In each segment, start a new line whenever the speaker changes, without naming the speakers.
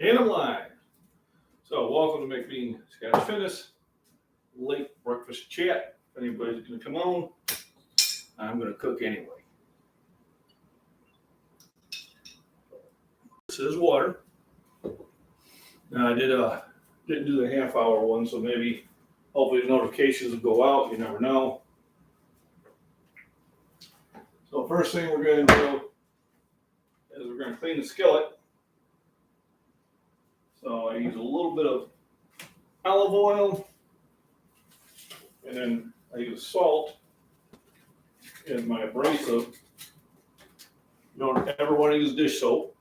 And I'm live. So welcome to MacBean Scottish Fitness. Late breakfast chat. If anybody's going to come on, I'm going to cook anyway. This is water. Now I didn't do the half-hour one, so maybe hopefully the notifications will go out. You never know. So first thing we're going to do is we're going to clean the skillet. So I use a little bit of olive oil, and then I use salt in my abrasive. You don't ever want to use dish soap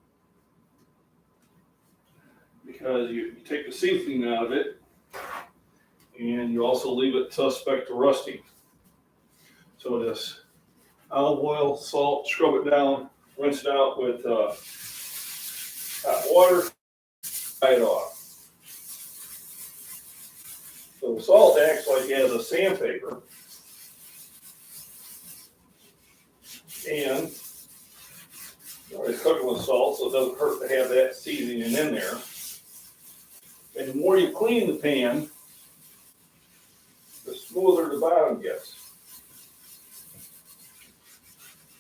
because you take the seasoning out of it, and you also leave it suspect to rusting. So this olive oil, salt, scrub it down, rinse it out with hot water, dry it off. So the salt acts like as a sandpaper, and it's cooking with salt, so it doesn't hurt to have that seasoning in there. And the more you clean the pan, the smoother the bottom gets.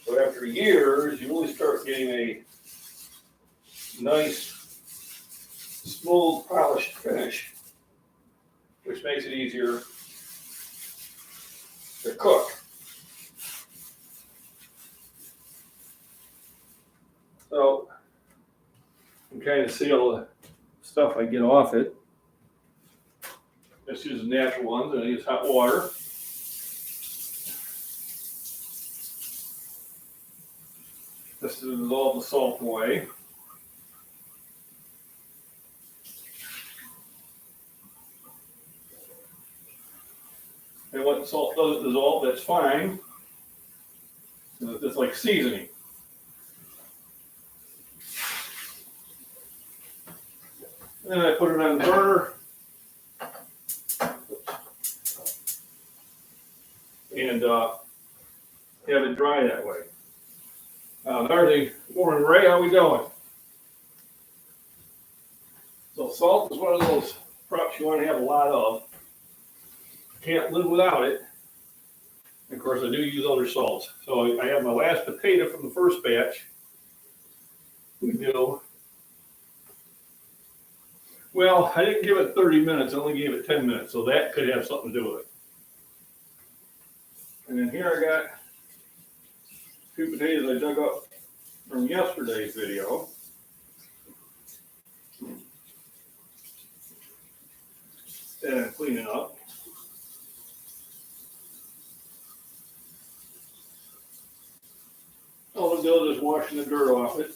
So after years, you really start getting a nice, smooth, polished finish, which makes it easier to cook. So you can kind of see all the stuff I get off it. Just use the natural ones, and I use hot water. Just to dissolve the salt away. And when the salt doesn't dissolve, that's fine. It's like seasoning. And then I put it on the burner. And have it dry that way. Another thing, morning Ray, how we doing? So salt is one of those props you want to have a lot of. Can't live without it. Of course, I do use other salts. So I have my last potato from the first batch. We do. Well, I didn't give it 30 minutes. I only gave it 10 minutes. So that could have something to do with it. And then here I got 2 potatoes I dug up from yesterday's video. And I'm cleaning up. All I'm doing is washing the dirt off it.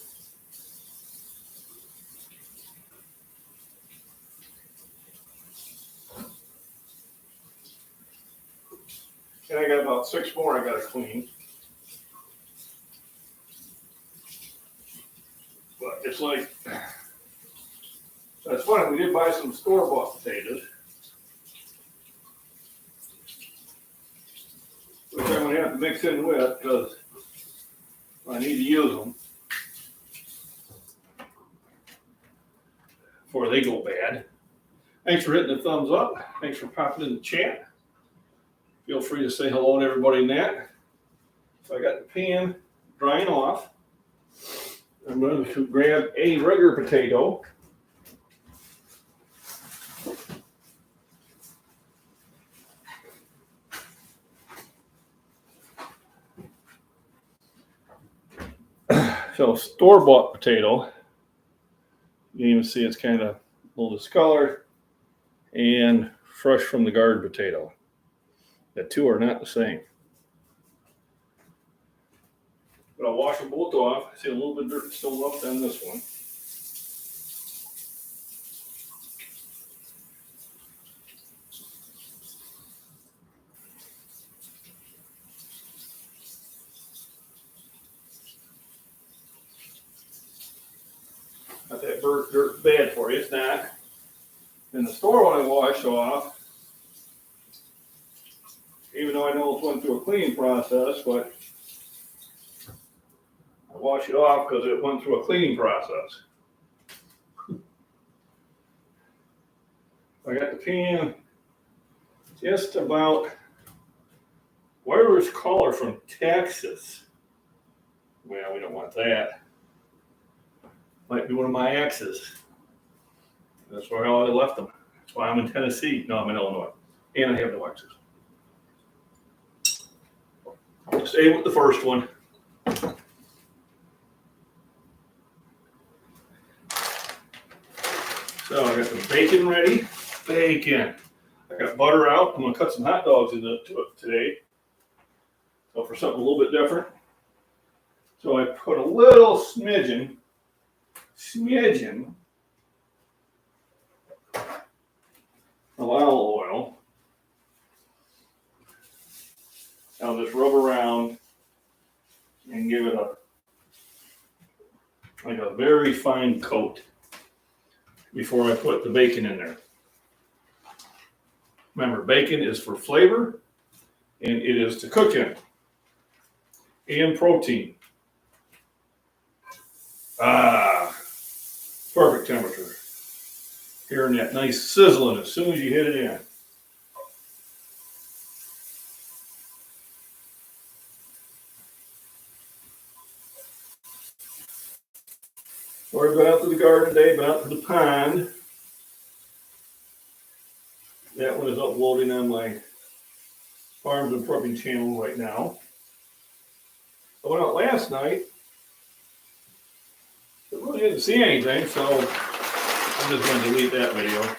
And I got about 6 more I got to clean. But it's like, that's funny, we did buy some store-bought potatoes, which I'm going to have to mix in with because I need to use them before they go bad. Thanks for hitting the thumbs up. Thanks for popping in the chat. Feel free to say hello to everybody in that. So I got the pan drying off. I'm going to grab a regular potato. So store-bought potato. You can even see it's kind of a little discolored. And fresh from the garden potato. The two are not the same. But I'll wash them both off. I see a little bit of dirt still left on this one. Not that dirt's bad for you, it's not. In the store when I wash off, even though I know it's went through a cleaning process, but I wash it off because it went through a cleaning process. I got the pan just about, where's caller from Texas? Well, we don't want that. Might be one of my exes. That's where I left them. That's why I'm in Tennessee. No, I'm in Illinois. And I have no exes. Stay with the first one. So I got the bacon ready. Bacon. I got butter out. I'm going to cut some hot dogs into it today. So for something a little bit different. So I put a little smidgen of olive oil. I'll just rub around and give it a very fine coat before I put the bacon in there. Remember, bacon is for flavor and it is to cook in and protein. Perfect temperature. Hearing that nice sizzling as soon as you hit it in. We've been out to the garden today, been out to the pond. That one is uploading on my Farms and Prepping channel right now. I went out last night. I really didn't see anything, so I'm just going to delete that video.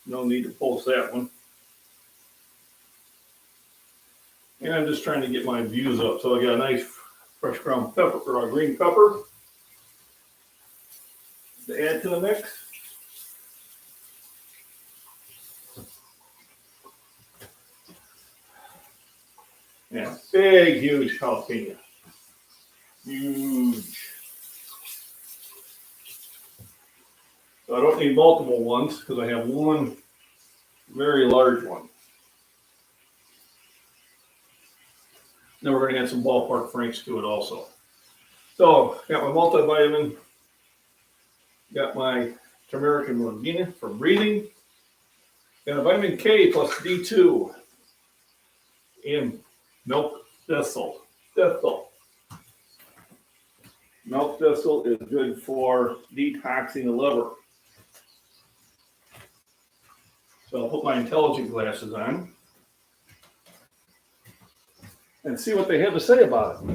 No need to post that one. And I'm just trying to get my views up. So I got a nice fresh ground pepper, or a green pepper to add to the mix. Yeah, big, huge jalapeno. Huge. So I don't need multiple ones because I have one very large one. Then we're going to add some ballpark franks to it also. So got my multivitamin, got my turmeric and moringa for breathing, got a vitamin K plus D2, and milk thistle. Milk thistle is good for detoxing the liver. So I'll put my intelligent glasses on and see what they have to say about it.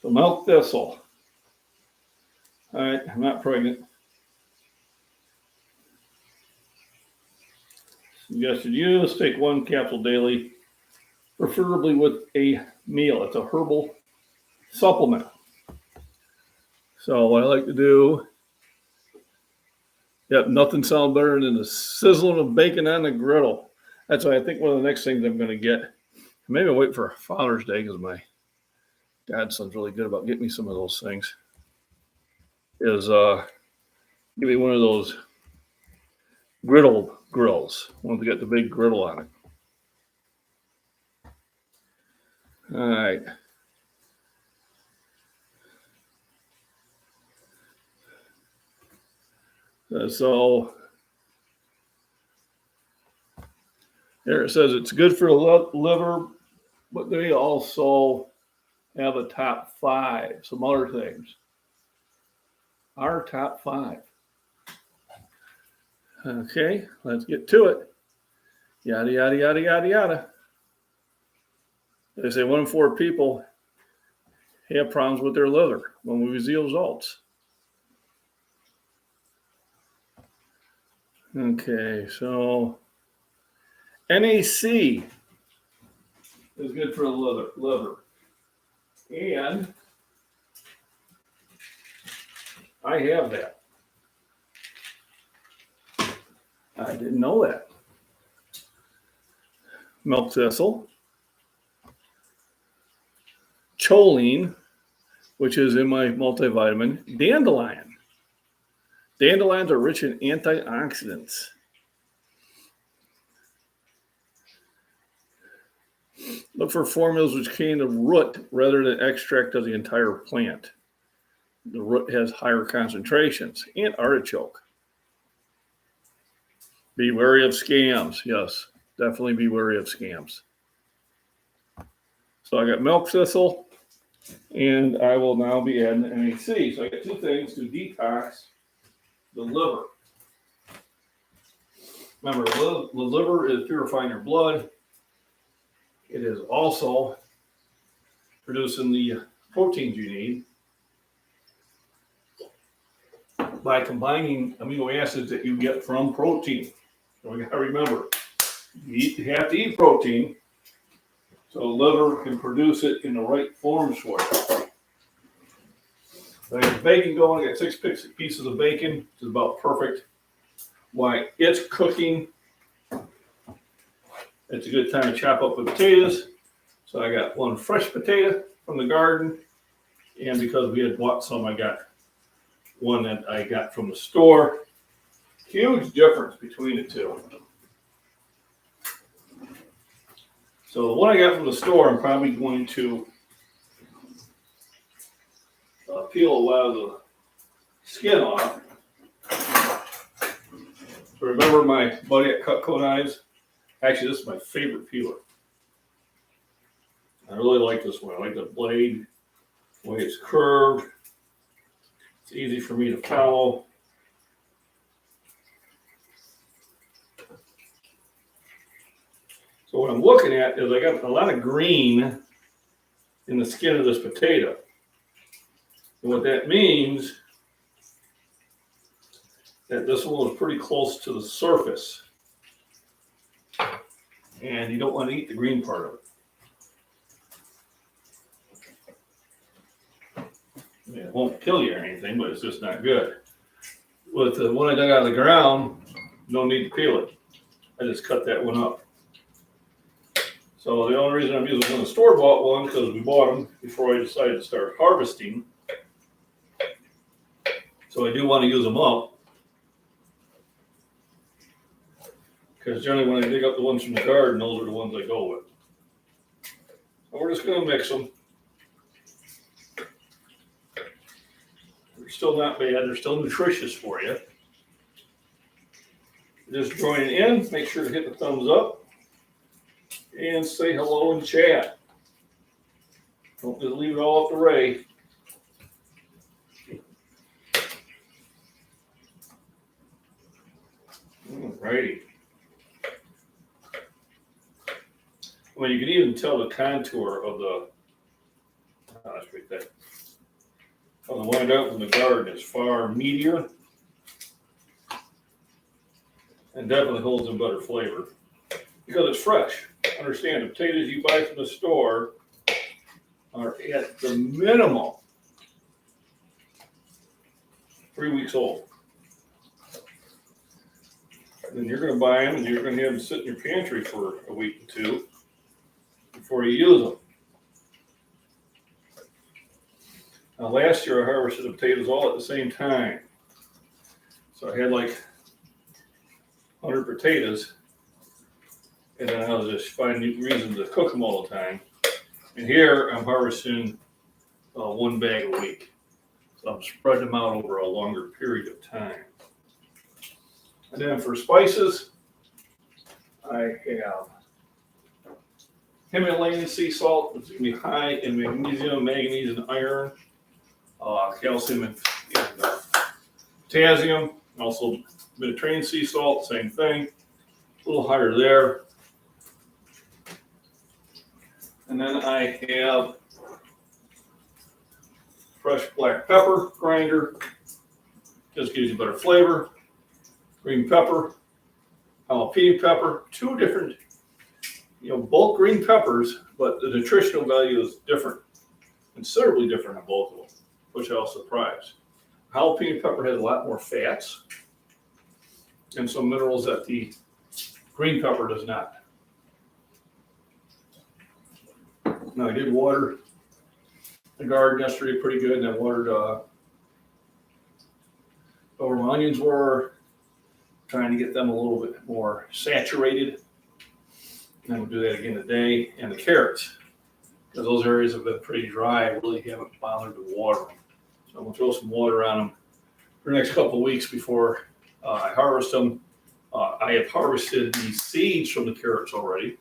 So milk thistle. All right, I'm not pregnant. Suggested use, take 1 capsule daily, preferably with a meal. It's a herbal supplement. So what I like to do, nothing sounds better than the sizzling of bacon on the griddle. That's why I think one of the next things I'm going to get, maybe I'll wait for Father's Day because my godson's really good about getting me some of those things, is give me one of those griddle grills, one that got the big griddle on it. All right. So there it says it's good for the liver, but they also have a top 5, some other things. Our top 5. Okay, let's get to it. Yada, yada, yada, yada, yada. They say 1 in 4 people have problems with their liver when we see results. Okay, so NAC is good for the liver. And I have that. I didn't know that. Milk thistle. Choline, which is in my multivitamin. Dandelion. Dandelions are rich in antioxidants. Look for formulas which contain the root rather than extract of the entire plant. The root has higher concentrations. And artichoke. Be wary of scams. Yes, definitely be wary of scams. So I got milk thistle, and I will now be adding NAC. So I got two things to detox the liver. Remember, the liver is purifying your blood. It is also producing the proteins you need by combining amino acids that you get from protein. So we got to remember, you have to eat protein so the liver can produce it in the right forms for you. I got bacon going. I got 6 pieces of bacon, which is about perfect. While it's cooking, it's a good time to chop up the potatoes. So I got 1 fresh potato from the garden, and because we had bought some, I got 1 that I got from the store. Huge difference between the two. So the one I got from the store, I'm probably going to peel a lot of the skin off. So remember my buddy at Cutco Knives? Actually, this is my favorite peeler. I really like this one. I like the blade, the way it's curved. It's easy for me to follow. So what I'm looking at is I got a lot of green in the skin of this potato. And what that means that this one is pretty close to the surface. And you don't want to eat the green part of it. I mean, it won't kill you or anything, but it's just not good. With the one I dug out of the ground, no need to peel it. I just cut that one up. So the only reason I'm using the store-bought one because we bought them before I decided to start harvesting. So I do want to use them up. Because generally when I dig up the ones from the garden, those are the ones I go with. So we're just going to mix them. They're still not bad. They're still nutritious for you. Just join in. Make sure to hit the thumbs up. And say hello and chat. Don't just leave it all up to Ray. Alrighty. Well, you can even tell the contour of the. Let's read that. On the one out in the garden is far meatier and definitely holds a better flavor because it's fresh. Understand, the potatoes you buy from the store are at the minimum 3 weeks old. And then you're going to buy them and you're going to have them sit in your pantry for a week or 2 before you use them. Now, last year I harvested the potatoes all at the same time. So I had like 100 potatoes. And then I was just finding reasons to cook them all the time. And here I'm harvesting 1 bag a week. So I'm spreading them out over a longer period of time. And then for spices, I have Himalayan sea salt, which is going to be high in magnesium, manganese, and iron, calcium, and potassium. Also Mediterranean sea salt, same thing, a little higher there. And then I have fresh black pepper grinder, just gives you better flavor. Green pepper, jalapeno pepper, 2 different, both green peppers, but the nutritional value is different, considerably different on both of them, which I was surprised. Jalapeno pepper has a lot more fats and some minerals that the green pepper does not. Now I did water the garden yesterday pretty good, and I watered over my onions were, trying to get them a little bit more saturated. And I'm going to do that again today. And the carrots, because those areas have been pretty dry, I really haven't bothered to water them. So I'm going to throw some water on them for the next couple of weeks before I harvest them. I have harvested the seeds from the carrots already.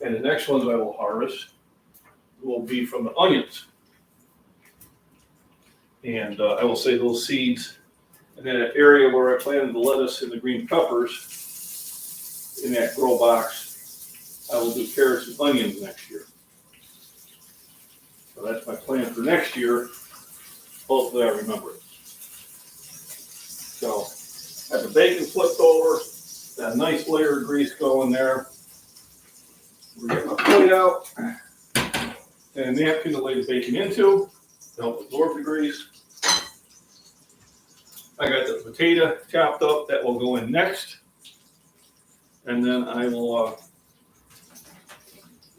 And the next ones I will harvest will be from the onions. And I will say those seeds in that area where I planted the lettuce and the green peppers in that grow box, I will do carrots and onions next year. So that's my plan for next year. Hopefully I remember it. So have the bacon flipped over, got a nice layer of grease going there. We're getting my plate out and a napkin to lay the bacon into to help absorb the grease. I got the potato chopped up that will go in next. And then I will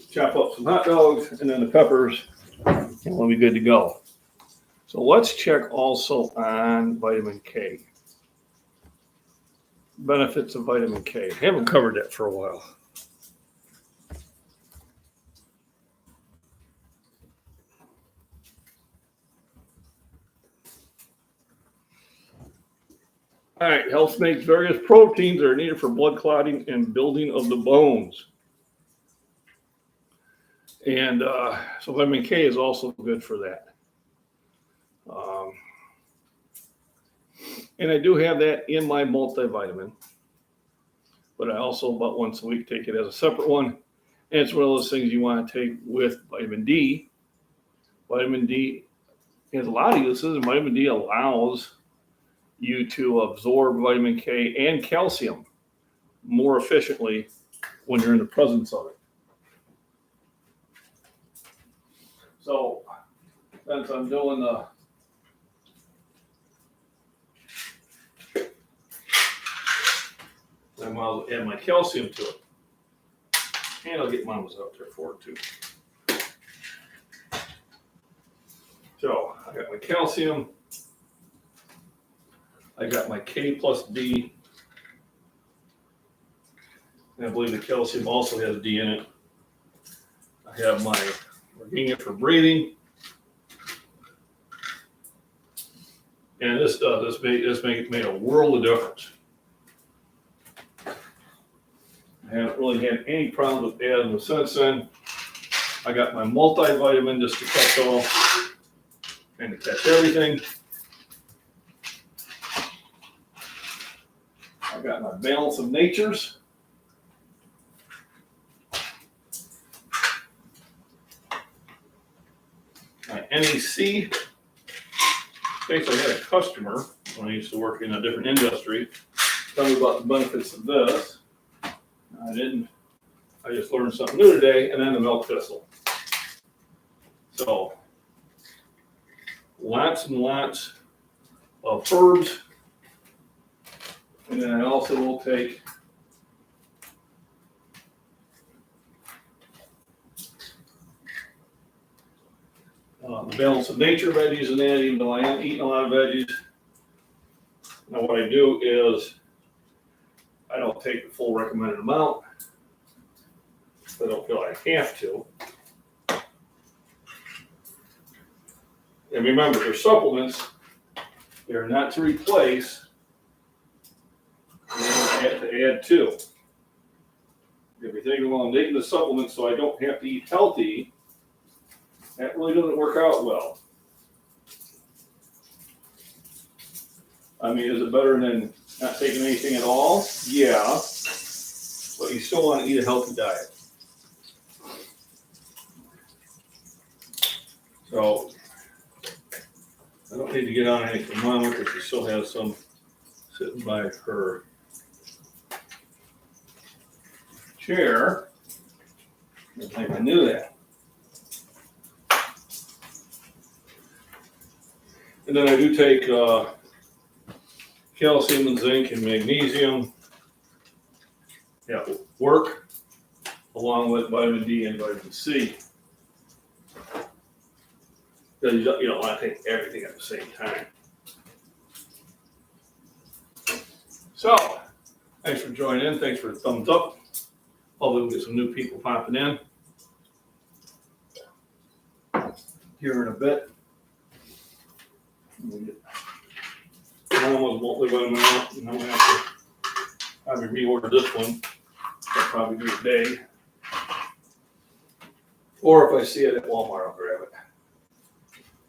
chop up some hot dogs and then the peppers, and we'll be good to go. So let's check also on vitamin K. Benefits of vitamin K. Haven't covered that for a while. All right, health makes various proteins that are needed for blood clotting and building of the bones. And so vitamin K is also good for that. And I do have that in my multivitamin, but I also about once a week take it as a separate one. And it's one of those things you want to take with vitamin D. Vitamin D has a lot of uses, and vitamin D allows you to absorb vitamin K and calcium more efficiently when you're in the presence of it. So since I'm doing the I might as well add my calcium to it. And I'll get Mama's out there for it too. So I got my calcium. I got my K plus D. And I believe the calcium also has D in it. I have my organic for breathing. And this made a world of difference. I haven't really had any problems with adding them since then. I got my multivitamin just to catch all and to catch everything. I got my balance of natures. My NEC. Basically, I had a customer when I used to work in a different industry tell me about the benefits of this. I didn't. I just learned something new today, and then the milk thistle. So, lots and lots of herbs. And then I also will take the balance of nature veggies in that, even though I am eating a lot of veggies. Now what I do is I don't take the full recommended amount. I don't feel I have to. And remember, they're supplements. They're not to replace. I have to add to. If you're thinking, well, I'm taking the supplements so I don't have to eat healthy, that really doesn't work out well. I mean, is it better than not taking anything at all? Yeah. But you still want to eat a healthy diet. So, I don't need to get on any from Mama because she still has some sitting by her chair. I think I knew that. And then I do take calcium and zinc and magnesium at work, along with vitamin D and vitamin C. Because you don't want to take everything at the same time. So, thanks for joining in. Thanks for the thumbs up. Hopefully we'll get some new people popping in here in a bit. Mama's multivitamin out, and I'm going to have probably reorder this one. I'll probably do it today. Or if I see it at Walmart, I'll grab it.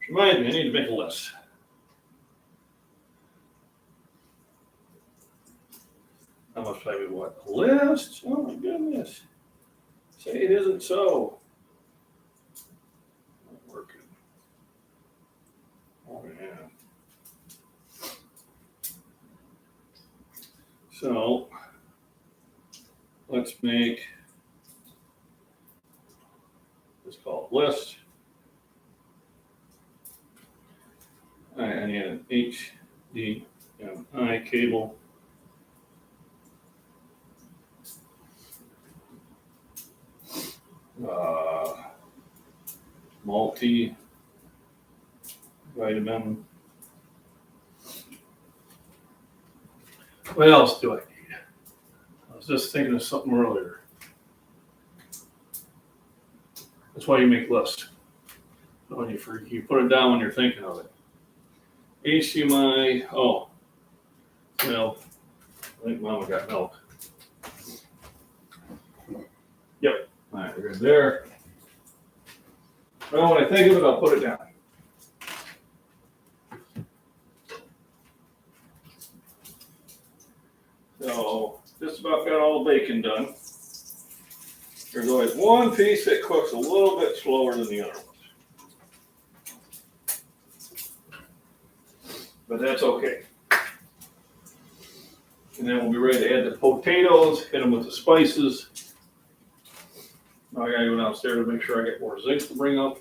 Remind me, I need to make a list. I must type what? A list? Oh my goodness. Say it isn't so. Not working. Oh yeah. So let's make this called list. I need an HDMI cable. Multi-vitamin. What else do I need? I was just thinking of something earlier. That's why you make lists. When you put it down when you're thinking of it. HDMI. Oh, milk. I think Mama got milk. Yep. All right, we're good there. Well, when I think of it, I'll put it down. So, just about got all the bacon done. There's always one piece that cooks a little bit slower than the other ones. But that's okay. And then we'll be ready to add the potatoes, hit them with the spices. Now I gotta go downstairs to make sure I get more zinc to bring up.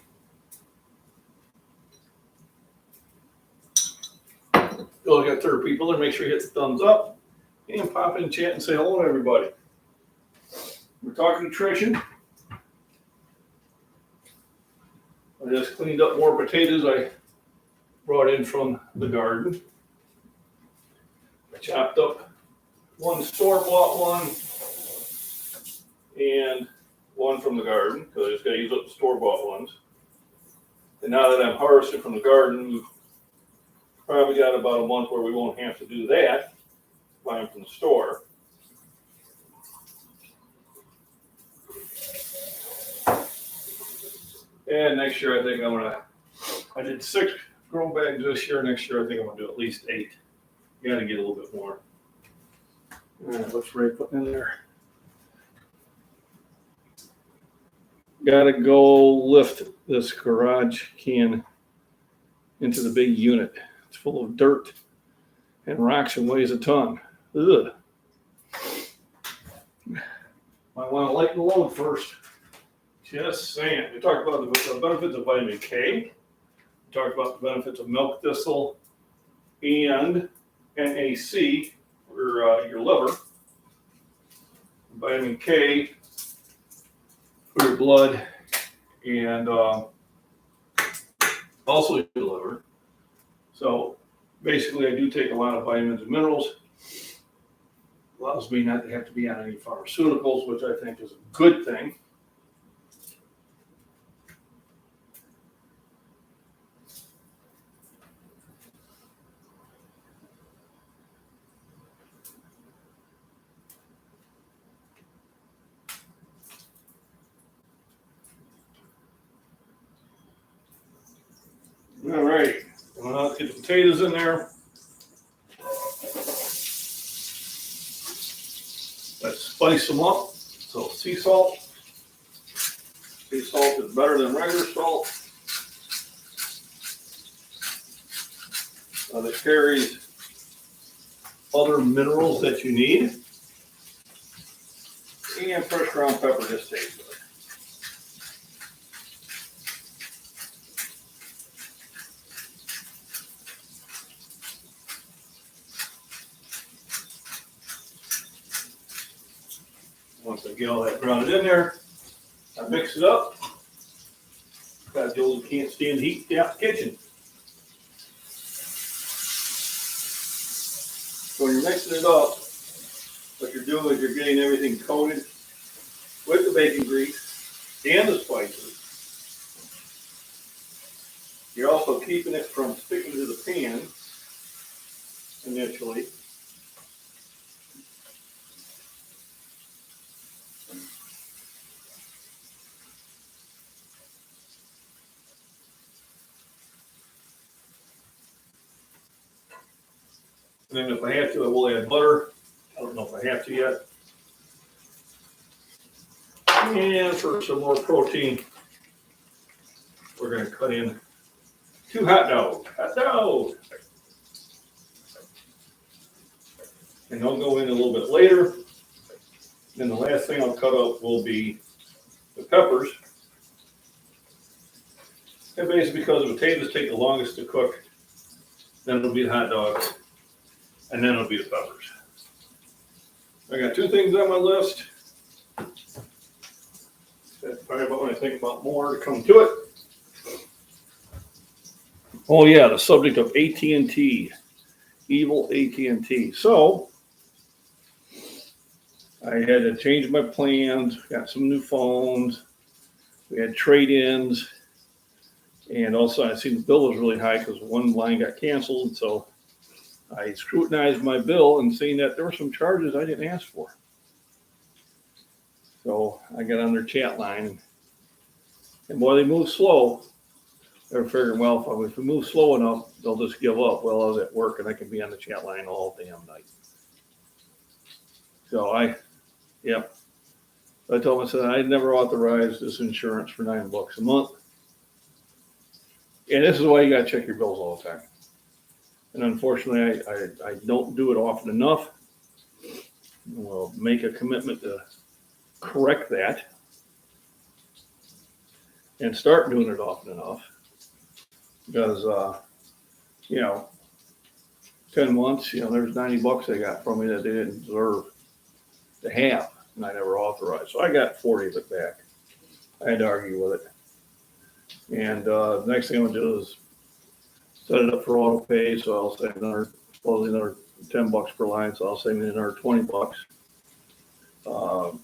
Go got third people there, make sure you hit the thumbs up and pop in chat and say hello to everybody. We're talking nutrition. I just cleaned up more potatoes I brought in from the garden. I chopped up one store-bought one and one from the garden because I just got to use up the store-bought ones. And now that I'm harvesting from the garden, we've probably got about a month where we won't have to do that, buy them from the store. And next year, I think I did 6 grow bags this year. Next year, I think I'm going to do at least 8. You got to get a little bit more. All right, what's Ray putting in there? Got to go lift this garage can into the big unit. It's full of dirt and rocks and weighs a ton. Ugh. Might want to lighten the load first. Just saying. We talked about the benefits of vitamin K. We talked about the benefits of milk thistle and NAC for your liver. Vitamin K for your blood and also your liver. So basically, I do take a lot of vitamins and minerals. Allows me not to have to be on any pharmaceuticals, which I think is a good thing. All right, let's get the potatoes in there. Let's spice them up. So sea salt. Sea salt is better than regular salt. It carries other minerals that you need. And fresh ground pepper just tastes good. Once I get all that grounded in there, I mix it up. Got Joel who can't stand the heat out the kitchen. So when you're mixing it up, what you're doing is you're getting everything coated with the bacon grease and the spices. You're also keeping it from sticking to the pan initially. And then if I have to, I will add butter. I don't know if I have to yet. And for some more protein, we're going to cut in 2 hot dogs. Hot dogs! And they'll go in a little bit later. And the last thing I'll cut up will be the peppers. And basically because the potatoes take the longest to cook, then it'll be the hot dogs, and then it'll be the peppers. I got 2 things on my list. That's probably about when I think about more to come to it. Oh yeah, the subject of AT&T, evil AT&T. So I had to change my plans, got some new phones, we had trade-ins, and also I seen the bill was really high because one line got canceled, so I scrutinized my bill and seen that there were some charges I didn't ask for. So I got on their chat line, and boy, they move slow. They're figuring, well, if we move slow enough, they'll just give up. Well, I was at work and I can be on the chat line all damn night. So I told them, I said, I'd never authorized this insurance for $9 a month. And this is why you got to check your bills all the time. And unfortunately, I don't do it often enough. We'll make a commitment to correct that and start doing it often enough. Because, 10 months, there's $90 they got from me that they didn't deserve to have, and I never authorized. So I got 40 of it back. I had to argue with it. And the next thing I'm going to do is set it up for auto pay. So I'll save supposedly another $10 per line. So I'll save me another $20.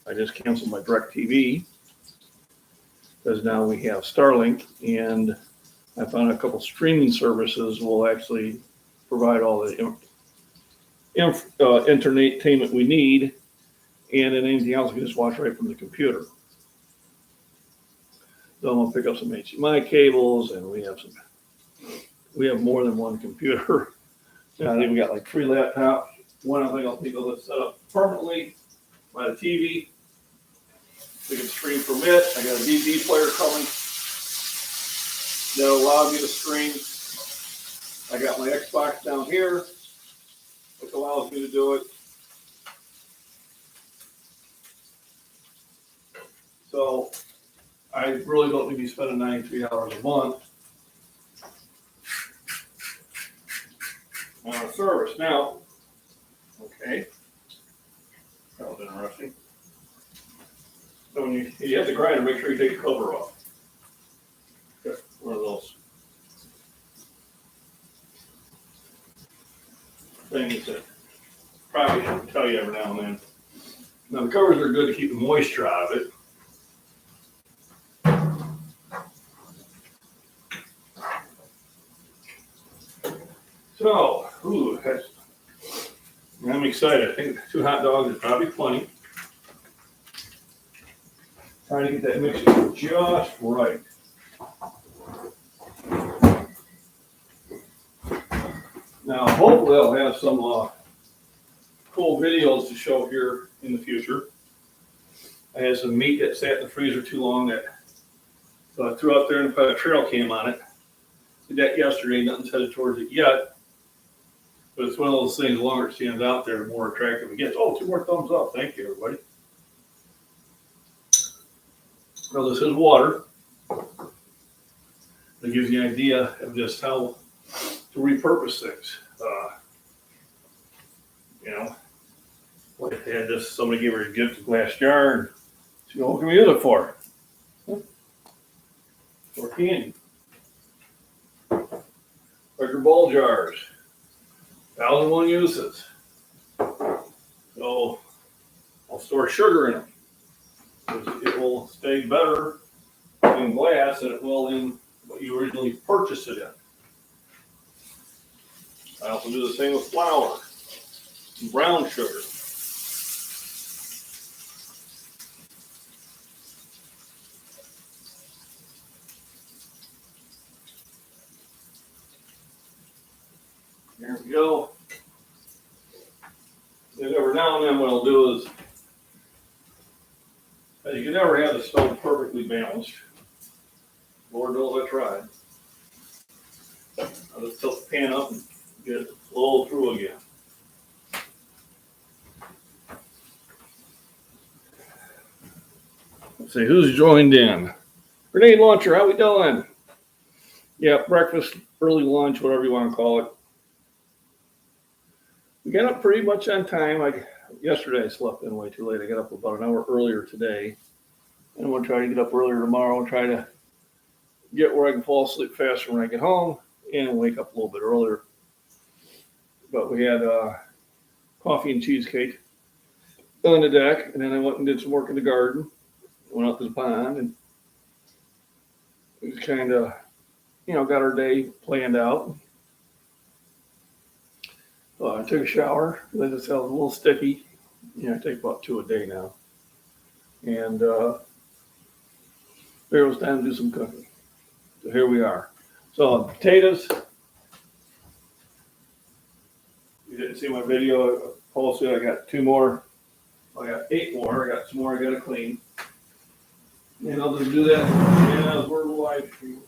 I just canceled my DirecTV because now we have Starlink, and I found a couple streaming services will actually provide all the entertainment we need, and then anything else we can just watch right from the computer. So I'm gonna pick up some HDMI cables, and we have more than one computer. I think we got like 3 laptops. One I think I'll take a set up permanently by the TV. We can stream from it. I got a DVD player coming that'll allow me to stream. I got my Xbox down here, which allows me to do it. So I really don't need to be spending $93 a month on a service. Now, okay, that was interesting. So when you have the grinder, make sure you take the cover off. Okay, one of those things that probably should tell you every now and then. Now the covers are good to keep the moisture out of it. So, I'm excited. I think 2 hot dogs is probably plenty. Trying to get that mixture just right. Now, hopefully I'll have some cool videos to show here in the future. I had some meat that sat in the freezer too long that I threw out there and put a trail cam on it. Did that yesterday, nothing's headed towards it yet. But it's one of those things, the longer it stands out there, the more attractive it gets. Oh, 2 more thumbs up. Thank you, everybody. Well, this is water. It gives you an idea of just how to repurpose things. Like if they had this, somebody gave her a gift, a glass jar, and she goes, what can we use it for? For candy. Record ball jars. 1,001 uses. So I'll store sugar in them. It will stay better in glass than it will in what you originally purchased it in. I also do the same with flour and brown sugar. There we go. And every now and then what I'll do is, you can never have the stove perfectly balanced. Lord knows I tried. I'll just tilt the pan up and get it flow through again. Let's see, who's joined in? Grenade launcher, how we doing? Yeah, breakfast, early lunch, whatever you want to call it. We got up pretty much on time. Yesterday I slept in way too late. I got up about an hour earlier today. And I'm going to try to get up earlier tomorrow and try to get where I can fall asleep faster when I get home and wake up a little bit earlier. But we had coffee and cheesecake on the deck, and then I went and did some work in the garden. Went out to the pond, and it was kind of, got our day planned out. I took a shower. I just felt a little sticky. I take about 2 a day now. And there was time to do some cooking. So here we are. So potatoes. You didn't see my video I posted. I got 2 more. I got 8 more. I got some more I got to clean. And I'll just do that as we're live streaming.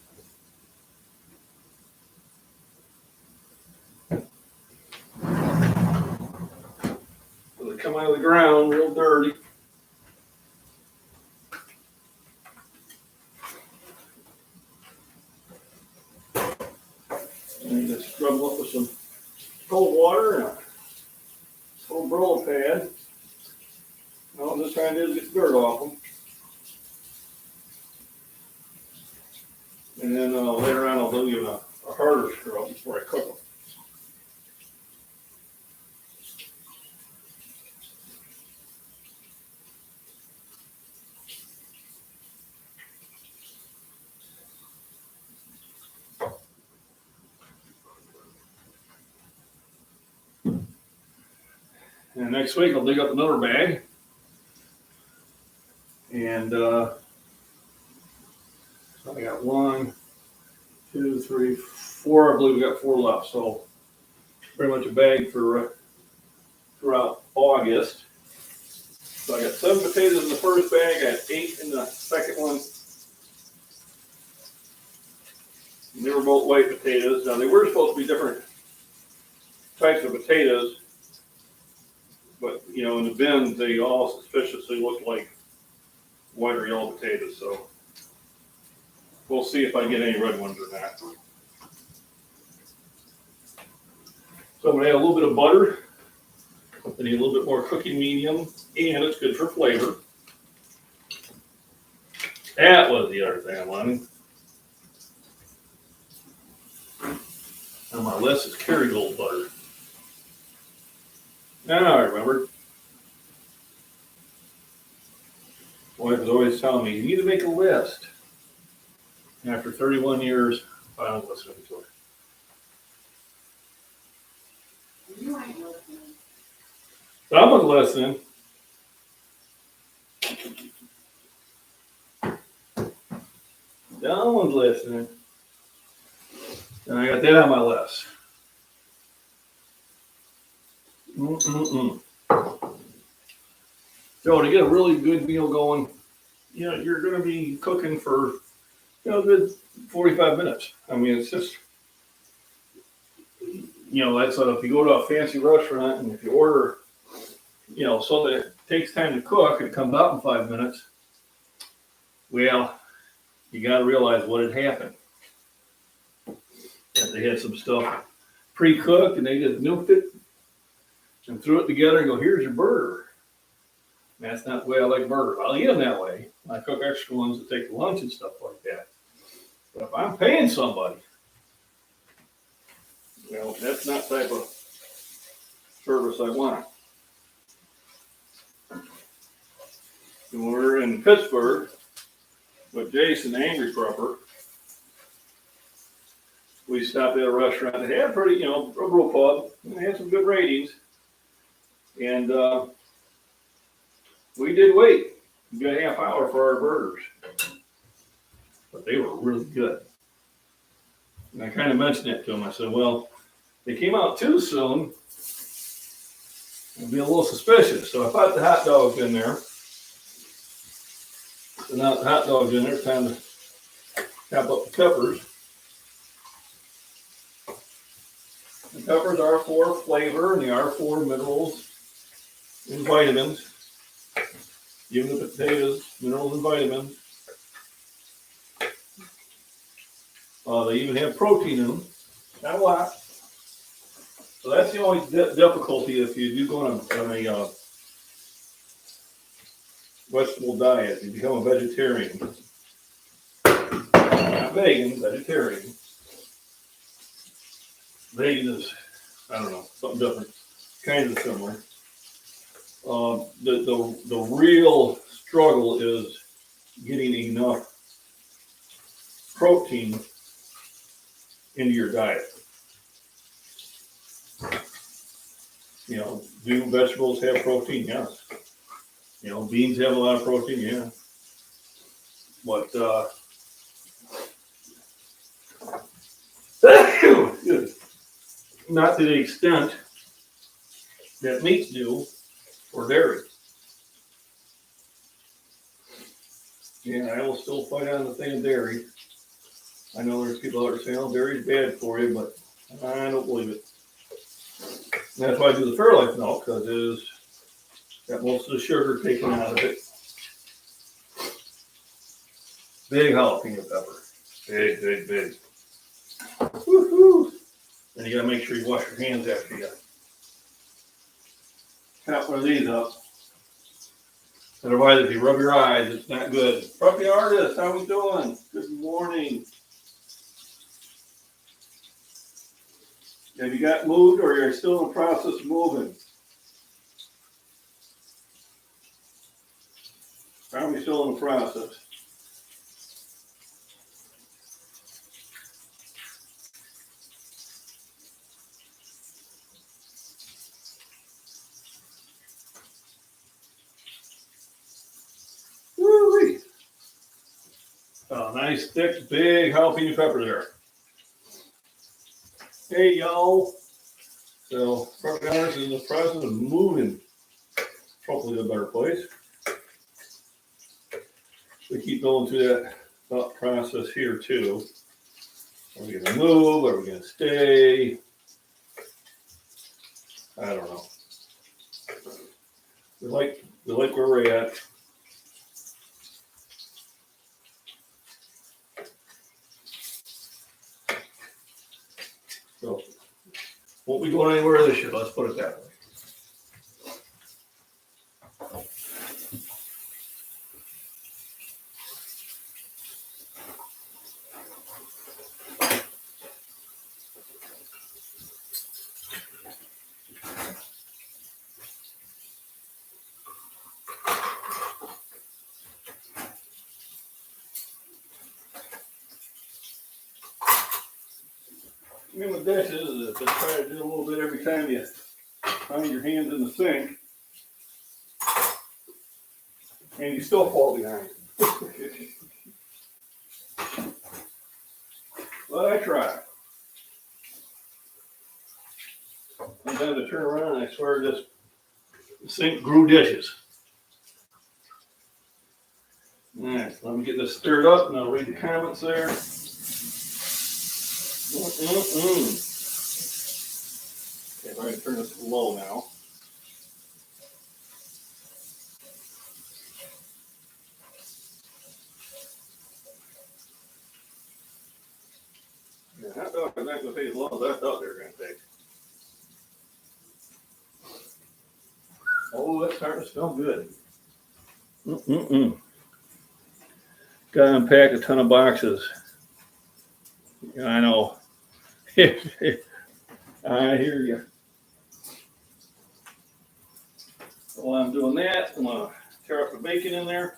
So they come out of the ground real dirty. And you just scrub them up with some cold water and a little Brillo pad. All I'm just trying to do is get the dirt off them. And then later on I'll do a harder scrub before I cook them. And next week I'll dig up another bag. And so I got 1, 2, 3, 4. I believe we got 4 left. So pretty much a bag for throughout August. So I got 7 potatoes in the first bag. I got 8 in the second one. And they were both white potatoes. Now they were supposed to be different types of potatoes. But, in the bin, they all suspiciously look like white or yellow potatoes. So we'll see if I get any red ones or not. So I'm going to add a little bit of butter. I need a little bit more cooking medium, and it's good for flavor. That was the other thing I wanted. On my list is Kerrygold butter. Now I remember. My wife was always telling me, you need to make a list. And after 31 years, I don't listen to it.
You ain't listening.
Someone's listening. Someone's listening. And I got that on my list. So to get a really good meal going, you're going to be cooking for, a good 45 minutes. I mean, it's just, that's if you go to a fancy restaurant and if you order, something that takes time to cook and it comes out in 5 minutes, well, you got to realize what had happened. That they had some stuff pre-cooked and they just nuked it and threw it together and go, here's your burger. And that's not the way I like burgers. I'll eat them that way. I cook extra ones to take to lunch and stuff like that. But if I'm paying somebody, that's not the type of service I want. When we were in Pittsburgh with Jason, the Angry Prepper, we stopped at a restaurant that had a pretty, a brew pub, and they had some good ratings. And we did wait a good half hour for our burgers. But they were really good. And I kind of mentioned that to him. I said, well, they came out too soon. I'd be a little suspicious. So I put the hot dogs in there. So now the hot dogs in there, it's time to chop up the peppers. The peppers are for flavor and they are for minerals and vitamins. Even the potatoes, minerals and vitamins. They even have protein in them. Not a lot. So that's the only difficulty if you do go on a vegetable diet. You become a vegetarian. Not vegan, vegetarian. Vegan is, I don't know, something different. Kind of similar. The real struggle is getting enough protein into your diet. You know, do vegetables have protein? Yes. You know, beans have a lot of protein, yeah. But not to the extent that meats do or dairy. Yeah, I will still fight on the thing of dairy. I know there's people that are saying, oh, dairy's bad for you, but I don't believe it. And that's why I do the Fairlife milk, because it is got most of the sugar taken out of it. Big jalapeno pepper. Big, big, big. Woo-hoo. And you gotta make sure you wash your hands after you cut one of these up. Otherwise, if you rub your eyes, it's not good. Puppy artist, how we doing? Good morning. Have you got moved or you're still in the process of moving? Probably still in the process. Woo-wee. Oh, nice, thick, big jalapeno pepper there. Hey, y'all. So, Puppy artist is in the process of moving. Hopefully to a better place. We keep going through that thought process here too. Are we gonna move? Are we gonna stay? I don't know. We like where we're at. So won't be going anywhere this year, let's put it that way. I mean, with dishes is just try to do a little bit every time you find your hands in the sink, and you still fall behind. But I try. Sometimes I turn around and I swear this sink grew dishes. All right, let me get this stirred up and I'll read the comments there. Okay, I'm going to turn this to low now. Yeah, hot dog is not going to take as long as I thought they were going to take. Oh, that's starting to smell good. Got to unpack a ton of boxes. Yeah, I know. I hear you. So while I'm doing that, I'm going to tear up the bacon in there.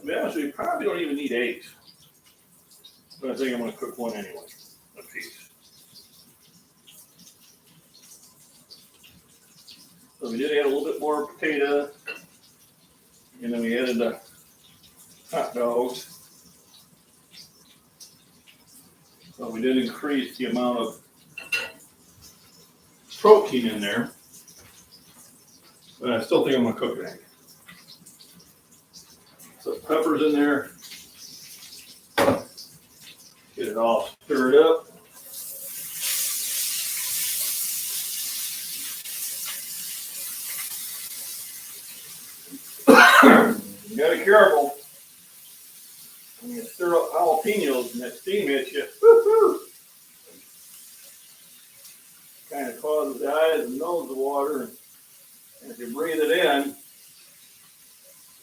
To be honest with you, probably don't even need eggs. But I think I'm going to cook one anyway, a piece. So we did add a little bit more potato, and then we added the hot dogs. So we did increase the amount of protein in there, but I still think I'm gonna cook an egg. So peppers in there, get it all stirred up. You gotta be careful when you stir up jalapenos and that steam hits you. Woo-hoo. Kind of causes the eyes and nose to water, and if you breathe it in,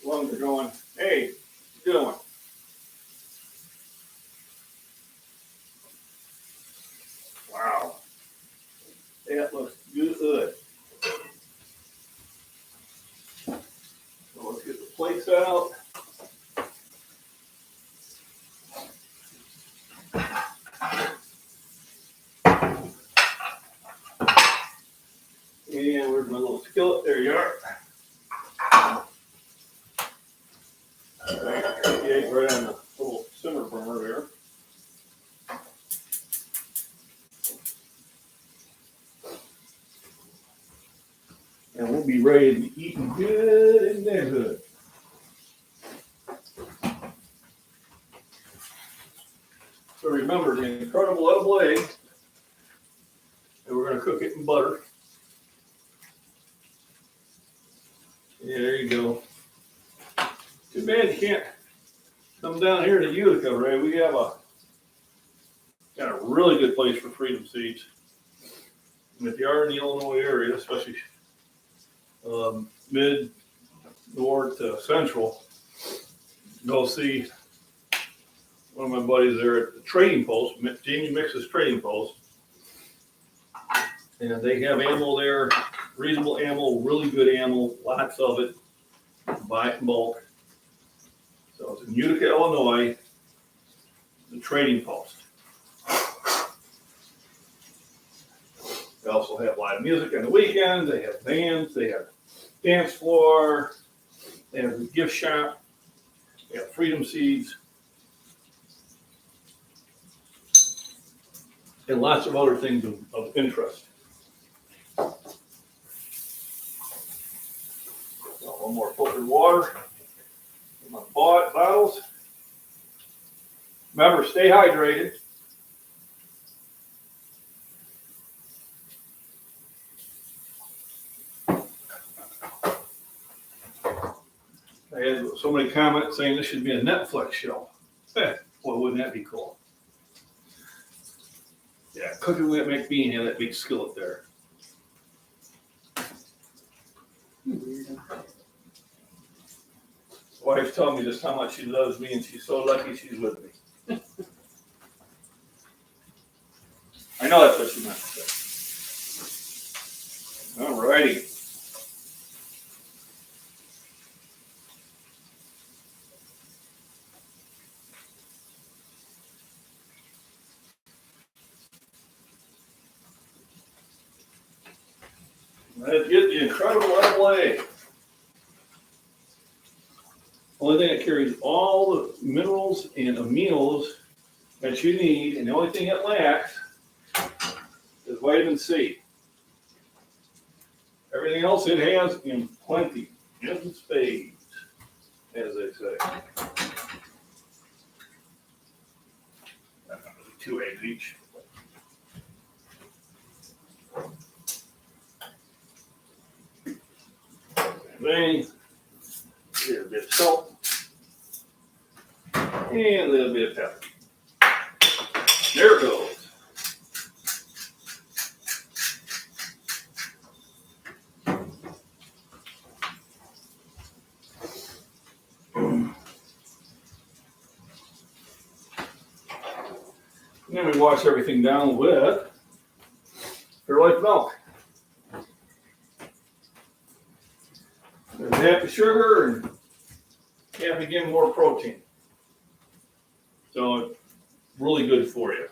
lungs are going, hey, what you doing? Wow, that looks good. So let's get the plates out. And where's my little skillet? There you are. Alright, the egg right on the little simmer burner there. And we'll be ready to be eating good in the hood. So remember the incredible edible egg, and we're going to cook it in butter. Yeah, there you go. Too bad you can't come down here to Utica, Ray. We have got a really good place for freedom seeds. And if you are in the Illinois area, especially mid, north, central, go see one of my buddies there at the Trading Post, Jamie Mix's Trading Post. And they have ammo there, reasonable ammo, really good ammo, lots of it. Buy it in bulk. So it's in Utica, Illinois, the Trading Post. They also have live music on the weekends. They have bands. They have dance floor. They have a gift shop. They have freedom seeds. And lots of other things of interest. So one more filtered water in my bottles. Remember, stay hydrated. I had so many comments saying this should be a Netflix show. Boy, wouldn't that be cool? Yeah, cooking with MacBean had that big skillet there. Wife's telling me just how much she loves me, and she's so lucky she's with me. I know that's what she meant to say. All righty. Let's get the incredible edible egg. Only thing that carries all the minerals and aminos that you need, and the only thing it lacks is vitamin C. Everything else it has in plenty, in spades, as they say. 2 eggs each. Then, a little bit of salt, and a little bit of pepper. There it goes. And then we wash everything down with Fairlife milk. There's half the sugar and half again more protein. So it's really good for you.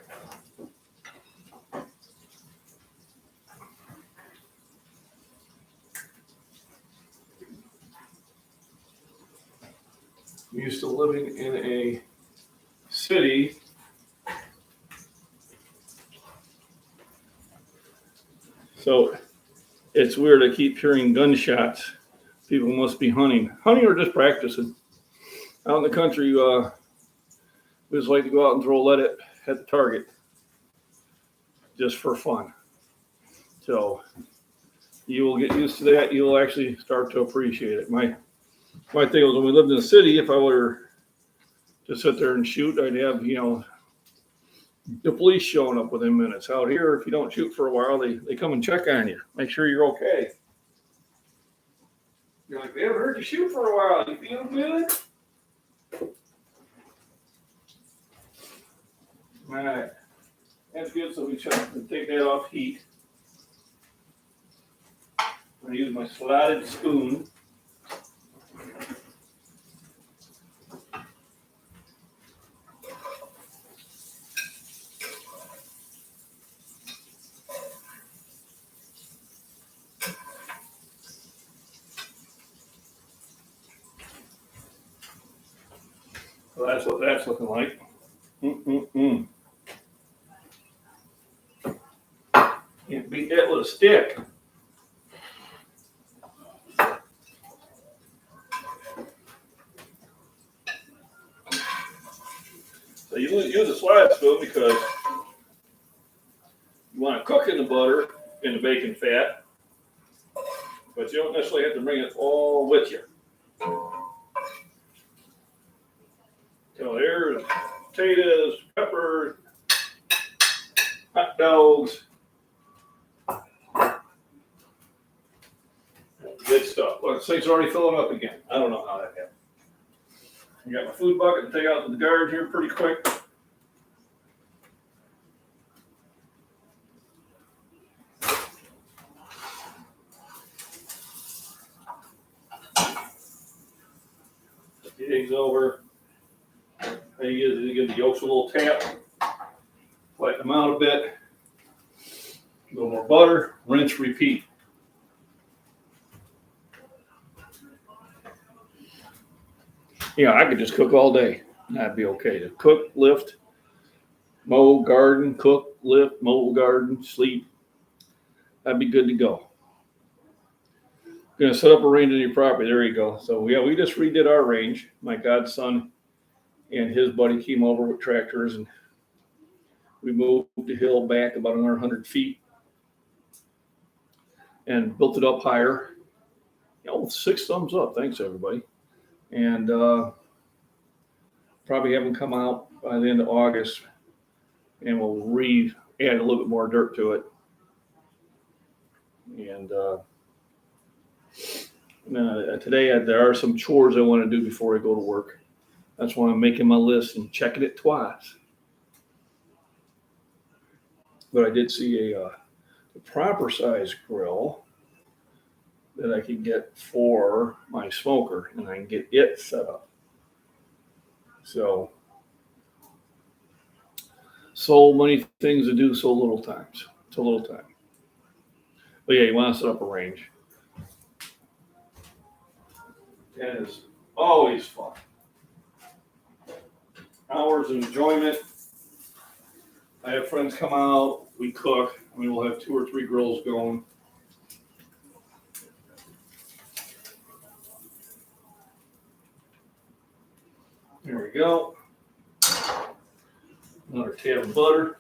used to living in a city so it's weird. I keep hearing gunshots. People must be hunting or just practicing. Out in the country, we just like to go out and throw lead at the target just for fun. So you will get used to that. You'll actually start to appreciate it. My thing was when we lived in the city, if I were to sit there and shoot, I'd have, the police showing up within minutes. Out here, if you don't shoot for a while, they come and check on you, make sure you're okay. You're like, they haven't heard you shoot for a while. You feel good? All right. That's good. So we try to take that off heat. I'm going to use my slotted spoon. So that's what that's looking like. Can't beat that with a stick. So you use a slide spoon because you want to cook in the butter, in the bacon fat, but you don't necessarily have to bring it all with you. So there's potatoes, peppers, hot dogs. Good stuff. Look, this thing's already filling up again. I don't know how that happened. I got my food bucket to take out to the garden here pretty quick. Put the eggs over. How you get is you give the yolks a little tap. Flatten them out a bit. A little more butter. Rinse, repeat. Yeah, I could just cook all day. That'd be okay. To cook, lift, mow, garden, cook, lift, mow, garden, sleep. That'd be good to go. Gonna set up a range on your property. There you go. So yeah, we just redid our range. My godson and his buddy came over with tractors and we moved the hill back about another 100 feet and built it up higher. 6 thumbs up. Thanks everybody. And probably have them come out by the end of August, and we'll add a little bit more dirt to it. And today there are some chores I want to do before I go to work. That's why I'm making my list and checking it twice. But I did see a proper size grill that I could get for my smoker, and I can get it set up. So many things to do, so little time. But yeah, you want to set up a range. That is always fun. Hours of enjoyment. I have friends come out, we cook. We'll have 2 or 3 grills going. There we go. Another tab of butter.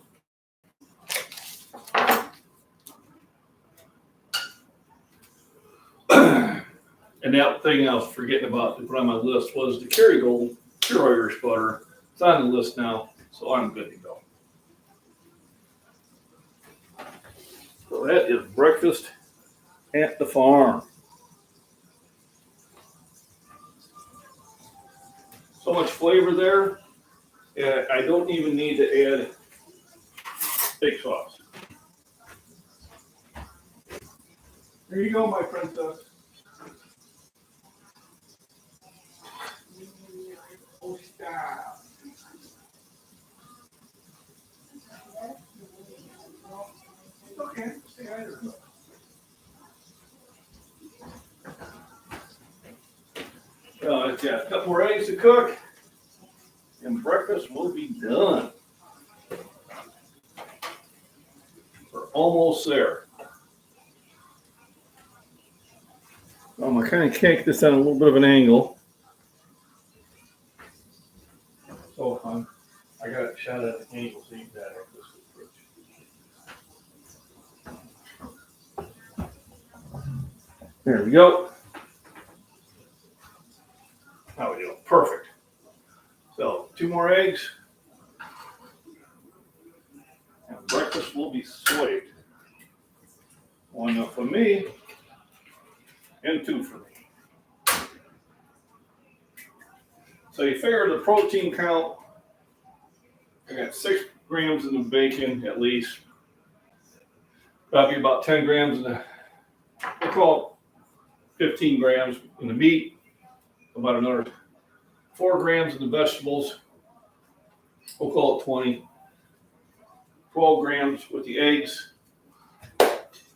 And that thing I was forgetting about to put on my list was the Kerrygold Pure Irish Butter. It's on the list now, so I'm good to go. So that is breakfast at the farm. So much flavor there. I don't even need to add steak sauce. There you go, my princess. Oh, stop. Okay, say hi to her. got a couple more eggs to cook, and breakfast will be done. We're almost there. I'm gonna kind of kick this at a little bit of an angle. So I got it shot at an angle so you can have this approach. There we go. How we doing? Perfect. So 2 more eggs. And breakfast will be sweet. 1 for me and 2 for me. So you figure the protein count, I got 6 grams in the bacon at least. Probably about 10 grams in the, we'll call it 15 grams in the meat. About another 4 grams in the vegetables. We'll call it 20. 12 grams with the eggs.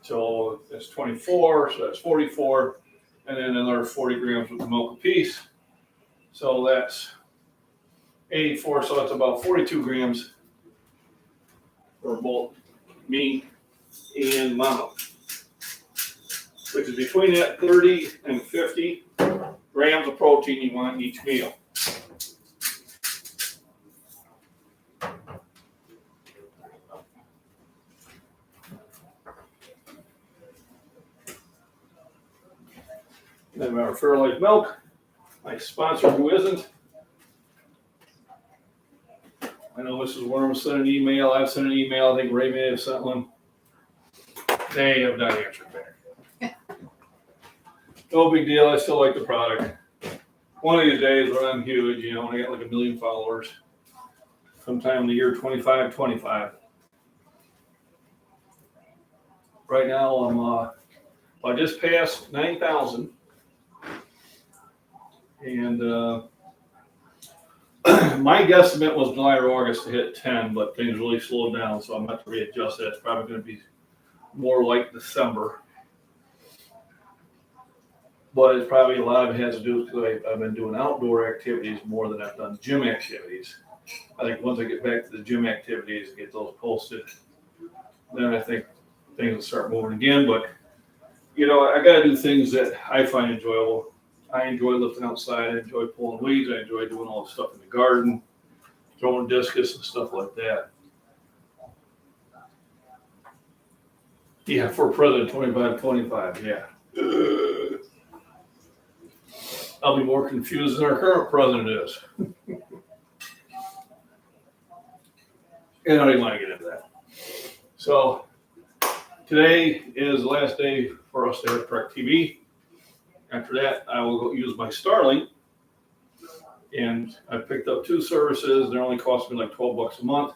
So that's 24, so that's 44. And then another 40 grams with the milk apiece. So that's 84, so that's about 42 grams for both me and Mama, which is between that 30 and 50 grams of protein you want in each meal. Then our Fairlife milk, my sponsor who isn't. I know Mrs. Worm sent an email. I've sent an email. I think Ray may have sent one. They have not answered back. No big deal. I still like the product. One of these days when I'm huge, you know, when I got like 1 million followers, sometime in the year 25. Right now I just passed 9,000. And my guesstimate was July or August to hit 10, but things really slowed down, so I'm going to have to readjust that. It's probably going to be more like December. But it's probably a lot of it has to do with because I've been doing outdoor activities more than I've done gym activities. I think once I get back to the gym activities and get those posted, then I think things will start moving again. But, you know, I got to do things that I find enjoyable. I enjoy lifting outside. I enjoy pulling weeds. I enjoy doing all the stuff in the garden, throwing discus and stuff like that. Yeah, for president 25, yeah. I'll be more confused than our current president is. And I don't even want to get into that. So today is the last day for us to have Correct TV. After that, I will go use my Starlink. And I picked up 2 services. They're only costing me like $12 a month,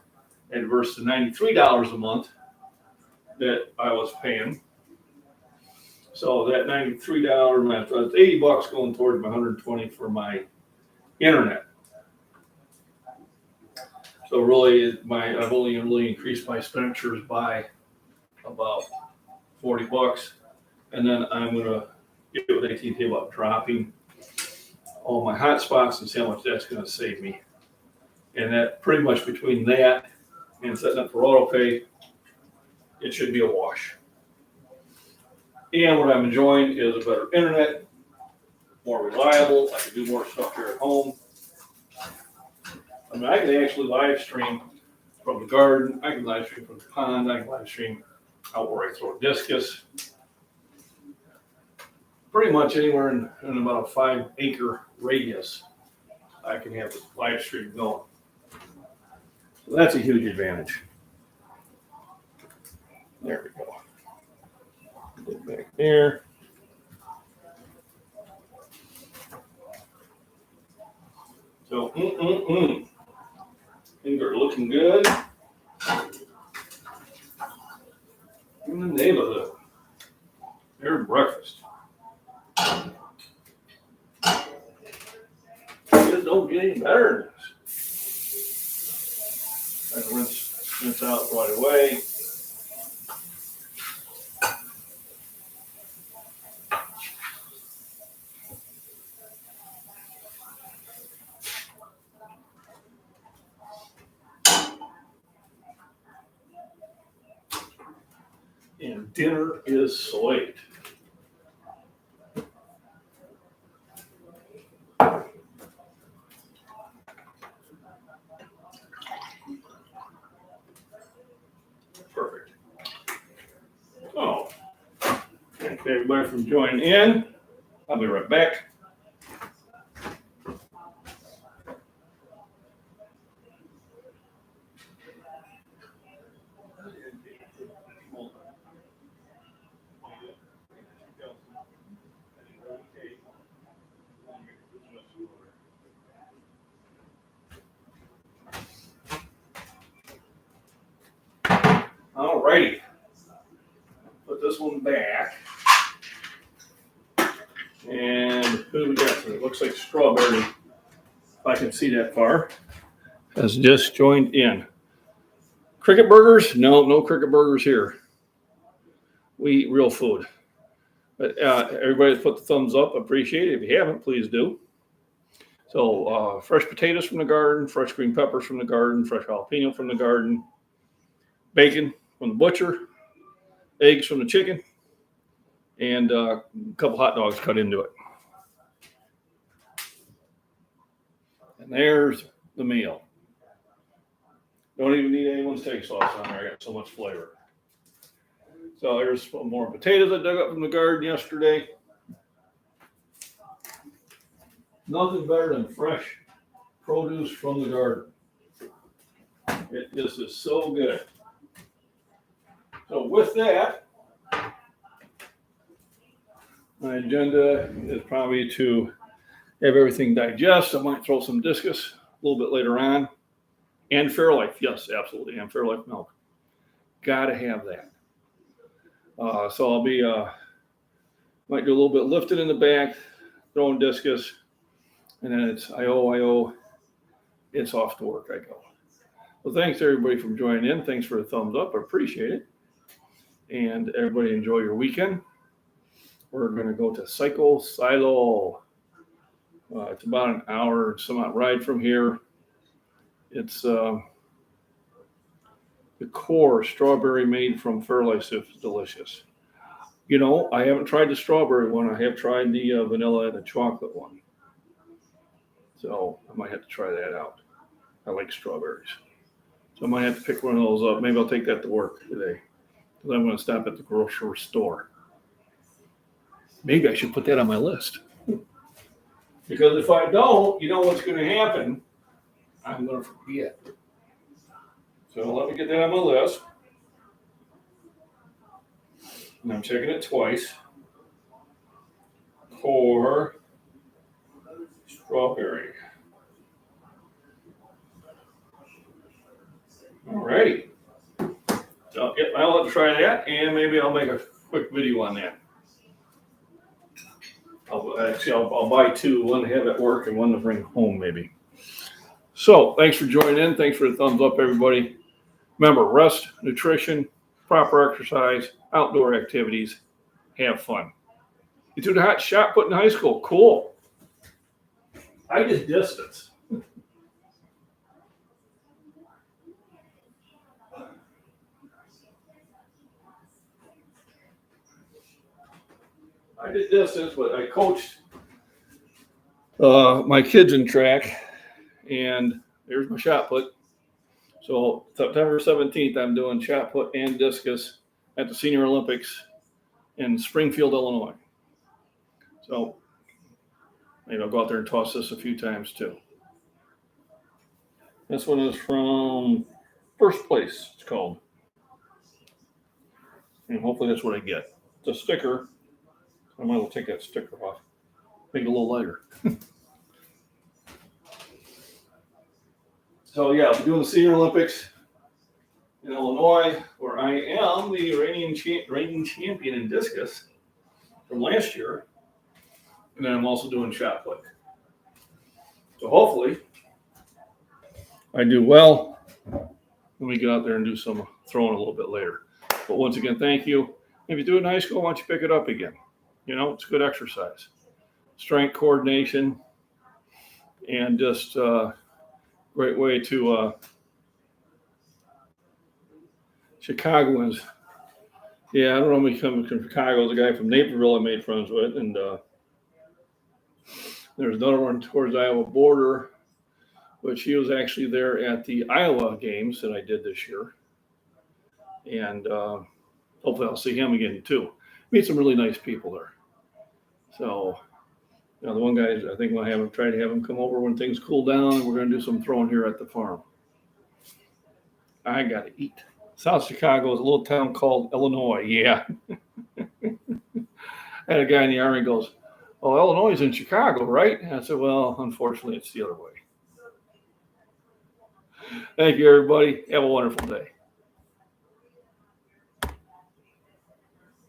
adverse to $93 a month that I was paying. So that $93, that's $80 going towards my $120 for my internet. So really, I've only really increased my expenditures by about $40, and then I'm gonna get with AT&T about dropping all my hotspots and see how much that's gonna save me. And that pretty much between that and setting up for auto pay, it should be a wash. And what I'm enjoying is a better internet, more reliable. I can do more stuff here at home. I mean, I can actually live stream from the garden. I can live stream from the pond. I can live stream out where I throw discus. Pretty much anywhere in about a 5-acre radius, I can have the live stream going. So that's a huge advantage. There we go. Get back there. So, things are looking good in the neighborhood. There's breakfast. It don't get any better than this. I can rinse out right away. And dinner is sweet. Perfect. Oh, thank everybody for joining in. I'll be right back. All righty. Put this one back. And who do we got here? It looks like Strawberry, if I can see that far, has just joined in. Cricket burgers? No, no cricket burgers here. We eat real food. But everybody that's put the thumbs up, appreciate it. If you haven't, please do. So fresh potatoes from the garden, fresh green peppers from the garden, fresh jalapeno from the garden, bacon from the butcher, eggs from the chicken, and a couple hot dogs cut into it. And there's the meal. Don't even need anyone's steak sauce on there. I got so much flavor. So there's more potatoes I dug up from the garden yesterday. Nothing better than fresh produce from the garden. It just is so good. So with that, my agenda is probably to have everything digest. I might throw some discus a little bit later on. And Fairlife, yes, absolutely. And Fairlife milk. Gotta have that. So I'll be, might do a little bit of lifting in the back, throwing discus, and then it's I-O, it's off to work I go. Well, thanks everybody for joining in. Thanks for the thumbs up. I appreciate it. And everybody enjoy your weekend. We're going to go to Psycho Silo. It's about an hour, some ride from here. It's the core strawberry made from Fairlife is delicious. You know, I haven't tried the strawberry one. I have tried the vanilla and the chocolate one. So I might have to try that out. I like strawberries. So I might have to pick one of those up. Maybe I'll take that to work today. Because I'm going to stop at the grocery store. Maybe I should put that on my list. Because if I don't, you know what's going to happen? I'm going to forget. So let me get that on my list. And I'm checking it twice. For strawberry. Alrighty. So yeah, I'll have to try that, and maybe I'll make a quick video on that. I'll buy two, one to have at work and one to bring home maybe. So thanks for joining in. Thanks for the thumbs up, everybody. Remember, rest, nutrition, proper exercise, outdoor activities, have fun. You threw the hot shot put in high school. Cool. I did distance. I did distance, but I coached my kids in track, and there's my shot put. So September 17th, I'm doing shot put and discus at the Senior Olympics in Springfield, Illinois. So maybe I'll go out there and toss this a few times too. This one is from First Place, it's called. And hopefully that's what I get. It's a sticker. I might as well take that sticker off. Make it a little lighter. So yeah, I'm doing the Senior Olympics in Illinois, where I am the reigning champion in discus from last year. And then I'm also doing shot put. So hopefully I do well when we get out there and do some throwing a little bit later. But once again, thank you. If you do it in high school, why don't you pick it up again? You know, it's good exercise. Strength, coordination, and just great way to Chicagoans Yeah, I don't know how many come from Chicago. There's a guy from Naperville I made friends with, and there's another one towards the Iowa border, which he was actually there at the Iowa games that I did this year, and hopefully I'll see him again too. Meet some really nice people there. So, the one guy, I think we'll try to have him come over when things cool down. We're going to do some throwing here at the farm. I got to eat. South Chicago is a little town called Illinois. Yeah. I had a guy in the Army goes, "Oh, Illinois is in Chicago, right?" And I said, "Well, unfortunately, it's the other way." Thank you, everybody. Have a wonderful day.